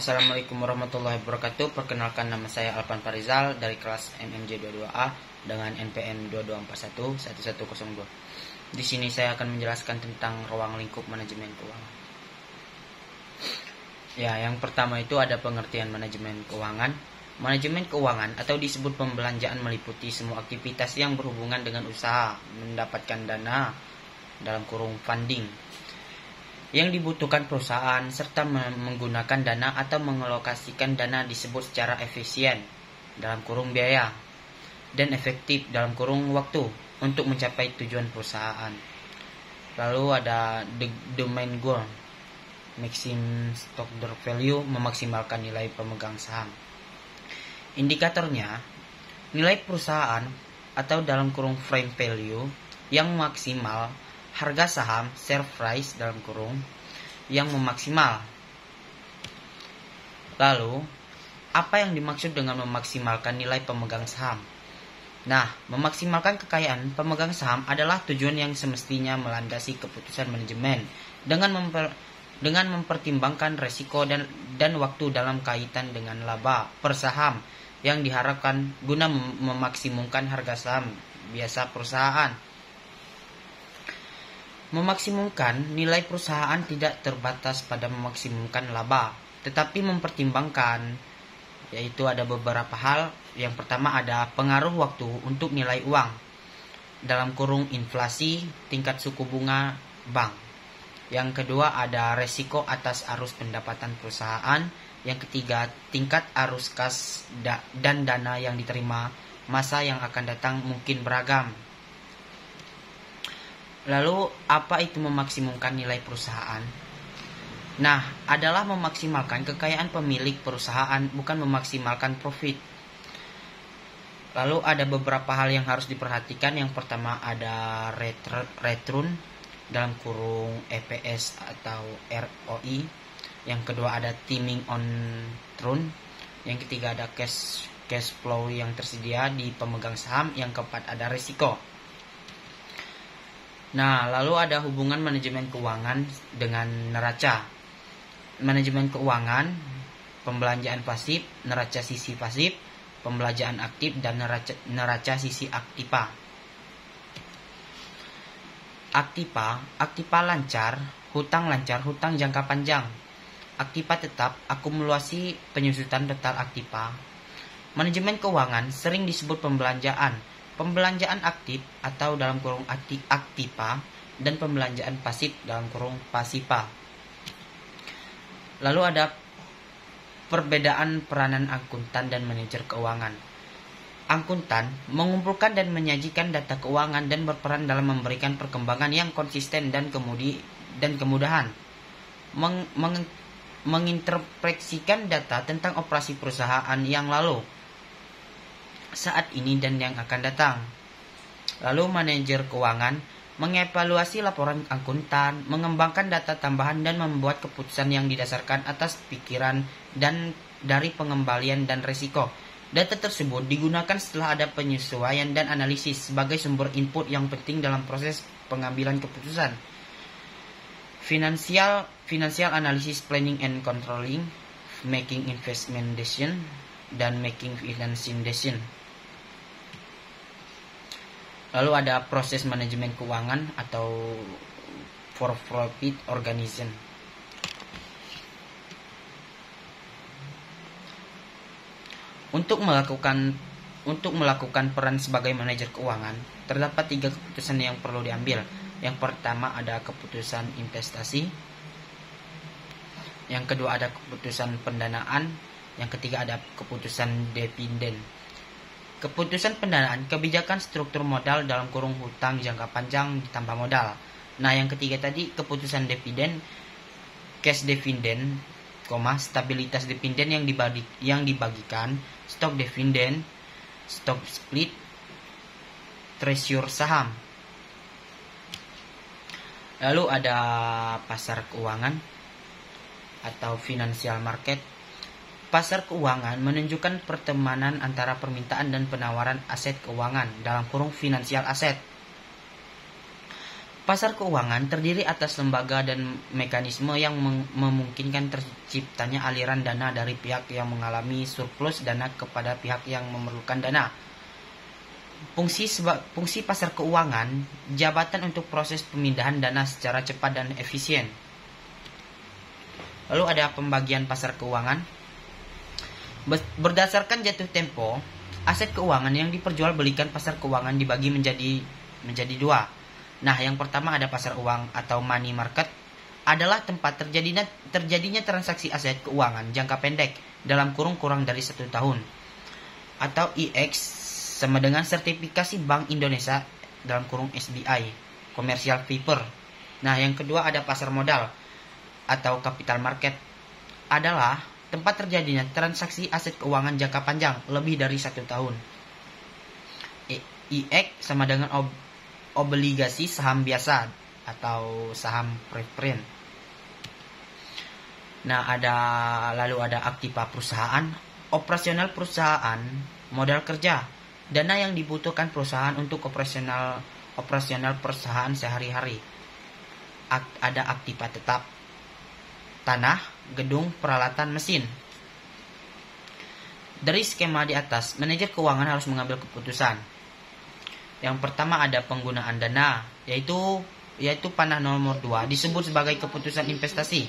Assalamualaikum warahmatullahi wabarakatuh. Perkenalkan, nama saya Alpan Farizal dari kelas MMJ 22A dengan NPM 22411102. Di sini saya akan menjelaskan tentang ruang lingkup manajemen keuangan. Ya, yang pertama itu ada pengertian manajemen keuangan. Manajemen keuangan atau disebut pembelanjaan meliputi semua aktivitas yang berhubungan dengan usaha mendapatkan dana dalam kurung funding yang dibutuhkan perusahaan, serta menggunakan dana atau mengalokasikan dana disebut secara efisien dalam kurung biaya dan efektif dalam kurung waktu untuk mencapai tujuan perusahaan. Lalu ada the main goal, maximum stockholder value, memaksimalkan nilai pemegang saham. Indikatornya nilai perusahaan atau dalam kurung frame value yang maksimal, harga saham share price dalam kurung yang memaksimal. Lalu, apa yang dimaksud dengan memaksimalkan nilai pemegang saham? Nah, memaksimalkan kekayaan pemegang saham adalah tujuan yang semestinya melandasi keputusan manajemen dengan mempertimbangkan resiko dan waktu dalam kaitan dengan laba per saham yang diharapkan guna memaksimumkan harga saham biasa perusahaan. Memaksimumkan nilai perusahaan tidak terbatas pada memaksimumkan laba, tetapi mempertimbangkan, yaitu ada beberapa hal. Yang pertama ada pengaruh waktu untuk nilai uang, dalam kurung inflasi, tingkat suku bunga bank. Yang kedua ada resiko atas arus pendapatan perusahaan. Yang ketiga tingkat arus kas dan dana yang diterima, masa yang akan datang mungkin beragam. Lalu, apa itu memaksimumkan nilai perusahaan? Nah, adalah memaksimalkan kekayaan pemilik perusahaan, bukan memaksimalkan profit. Lalu, ada beberapa hal yang harus diperhatikan. Yang pertama ada return dalam kurung EPS atau ROI. Yang kedua ada timing on return. Yang ketiga ada cash flow yang tersedia di pemegang saham. Yang keempat ada risiko. Nah, lalu ada hubungan manajemen keuangan dengan neraca. Manajemen keuangan, pembelanjaan pasif, neraca sisi pasif, pembelanjaan aktif, dan neraca sisi aktiva. Aktiva lancar, hutang jangka panjang. Aktiva tetap, akumulasi penyusutan total aktiva. Manajemen keuangan sering disebut pembelanjaan aktif atau dalam kurung aktiva dan pembelanjaan pasif dalam kurung pasiva. Lalu ada perbedaan peranan akuntan dan manajer keuangan. Akuntan mengumpulkan dan menyajikan data keuangan dan berperan dalam memberikan perkembangan yang konsisten dan kemudahan. Menginterpretasikan data tentang operasi perusahaan yang lalu, saat ini dan yang akan datang. Lalu manajer keuangan mengevaluasi laporan akuntan, mengembangkan data tambahan dan membuat keputusan yang didasarkan atas pikiran dan dari pengembalian dan risiko. Data tersebut digunakan setelah ada penyesuaian dan analisis sebagai sumber input yang penting dalam proses pengambilan keputusan. Financial analysis, planning and controlling, making investment decision, dan making financing decision. Lalu ada proses manajemen keuangan atau for profit organization. Untuk melakukan peran sebagai manajer keuangan, terdapat 3 keputusan yang perlu diambil. Yang pertama ada keputusan investasi. Yang kedua ada keputusan pendanaan. Yang ketiga ada keputusan dividen. Keputusan pendanaan, kebijakan struktur modal dalam kurung hutang jangka panjang ditambah modal. Nah, yang ketiga tadi keputusan dividen, cash dividen, stabilitas dividen yang dibagikan, stock dividen, stock split, treasury saham. Lalu ada pasar keuangan atau financial market. Pasar keuangan menunjukkan pertemanan antara permintaan dan penawaran aset keuangan dalam kurung finansial aset. Pasar keuangan terdiri atas lembaga dan mekanisme yang memungkinkan terciptanya aliran dana dari pihak yang mengalami surplus dana kepada pihak yang memerlukan dana. Fungsi pasar keuangan, jabatan untuk proses pemindahan dana secara cepat dan efisien. Lalu ada pembagian pasar keuangan. Berdasarkan jatuh tempo, aset keuangan yang diperjualbelikan pasar keuangan dibagi menjadi dua. Nah, yang pertama ada pasar uang atau money market, adalah tempat terjadinya transaksi aset keuangan jangka pendek dalam kurung dari 1 tahun, atau IX sama dengan sertifikasi Bank Indonesia dalam kurung SBI, commercial paper. Nah, yang kedua ada pasar modal atau capital market, adalah tempat terjadinya transaksi aset keuangan jangka panjang lebih dari 1 tahun. IX sama dengan obligasi saham biasa atau saham preference. Nah, lalu ada aktiva perusahaan, operasional perusahaan, modal kerja, dana yang dibutuhkan perusahaan untuk operasional perusahaan sehari-hari. Ada aktiva tetap, tanah, gedung, peralatan, mesin. Dari skema di atas, manajer keuangan harus mengambil keputusan. Yang pertama ada penggunaan dana, yaitu panah nomor 2, disebut sebagai keputusan investasi.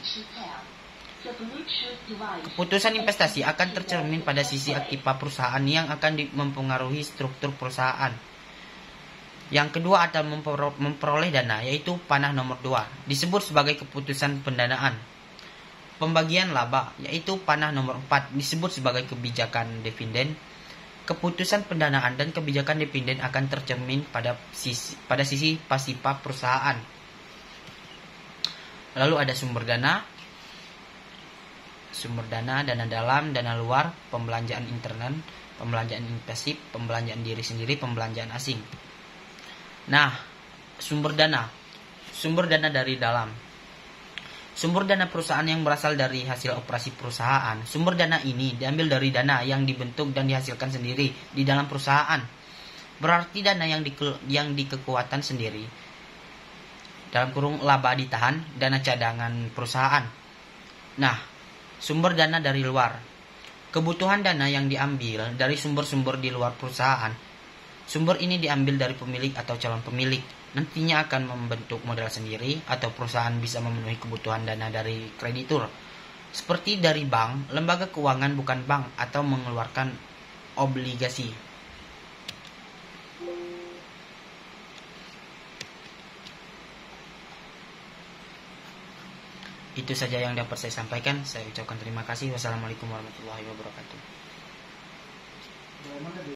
Keputusan investasi akan tercermin pada sisi aktiva perusahaan yang akan mempengaruhi struktur perusahaan. Yang kedua adalah memperoleh dana, yaitu panah nomor 2, disebut sebagai keputusan pendanaan. Pembagian laba, yaitu panah nomor 4, disebut sebagai kebijakan dividen. Keputusan pendanaan dan kebijakan dividen akan tercermin pada sisi pasifa perusahaan. Lalu ada sumber dana, dana dalam, dana luar, pembelanjaan internal, pembelanjaan intensif, pembelanjaan diri sendiri, pembelanjaan asing. Nah, sumber dana dari dalam. Sumber dana perusahaan yang berasal dari hasil operasi perusahaan. Sumber dana ini diambil dari dana yang dibentuk dan dihasilkan sendiri di dalam perusahaan. Berarti dana yang dikekuatan sendiri. Dalam kurung laba ditahan, dana cadangan perusahaan. Nah, sumber dana dari luar. Kebutuhan dana yang diambil dari sumber-sumber di luar perusahaan. Sumber ini diambil dari pemilik atau calon pemilik. Nantinya akan membentuk modal sendiri, atau perusahaan bisa memenuhi kebutuhan dana dari kreditur. Seperti dari bank, lembaga keuangan bukan bank, atau mengeluarkan obligasi. Itu saja yang dapat saya sampaikan. Saya ucapkan terima kasih. Wassalamualaikum warahmatullahi wabarakatuh.